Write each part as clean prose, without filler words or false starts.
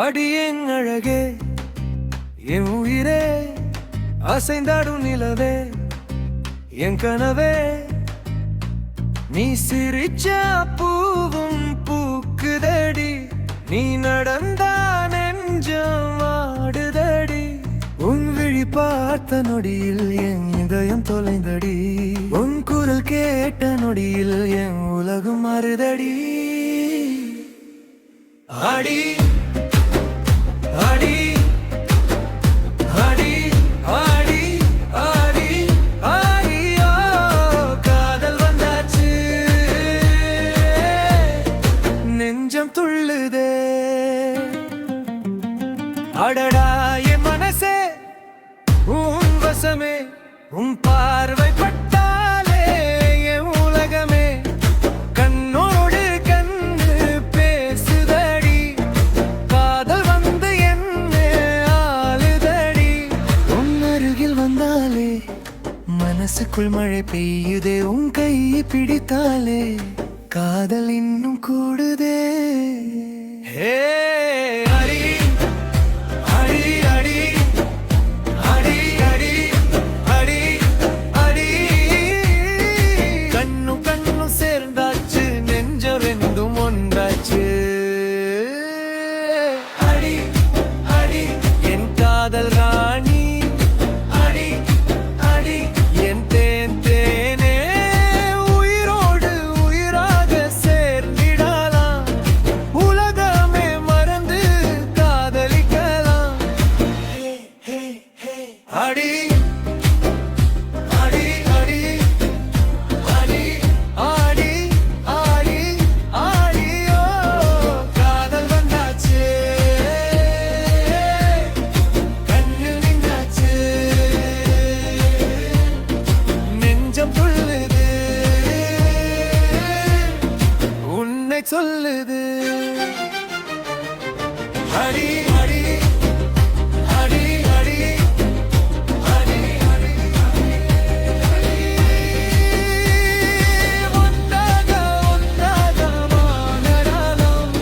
அடியேன் அழகே என் உயிரே அசைந்தாடும் நிலவே என் கனவே நீ சிரிச்ச பூவும் பூக்குதடி நீ நடந்தா நெஞ்சம் ஆடுதடி உன் விழி பார்த்த நொடியில் என் இதயம் தொலைந்தடி உன் குரல் கேட்ட நொடியில் என் உலகம் மறுதடி அடி அடி அடி அடி அடி அடியோ காதல் வந்தாச்சு நெஞ்சம் துள்ளுதே அடடா என் மனசே உன் வசமே உன் பார்வை பட்டாலே என் உலகமே கண்ணோடு கண்ணு பேசுதடி காதல் வந்து என்ன ஆளுதடி உன் அருகில் வந்தாலே மனசுக்குள் மழை பெய்யுதே உன் கையை பிடித்தாலே காதல் இன்னும் கூடுதே ஹே அடி அடி அடி அடி அடி அடி அடி கண்ணும் கண்ணும் சேர்ந்தாச்சு நெஞ்ச ரெண்டும் ஒன்றாச்சு அடி அடி என் காதல் ராணி அடி அடி என் தேன் தேனே உயிரோடு உயிராக சேர்ந்திடலாம் உலகமே மறந்து காதலிக்கலாம் அடி அடி அடி அடி ஆடி ஆடி ஆடியோ காதல் வந்தாச்சு கண்ணு நின்றாச்சு நெஞ்சம் துள்ளுது உன்னை சொல்லுது அடி அடி அடி அடி அடி அடி ஒன்றாக ஒன்றாக வாழலாம்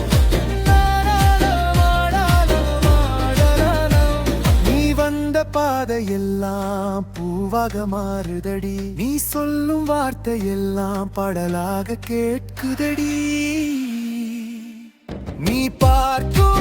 வாழலாம் நீ வந்த பாதையெல்லாம் பூவாக மாறுதடி நீ சொல்லும் வார்த்தையெல்லாம் பாடலாக கேட்குதடி நீ பார்க்கும்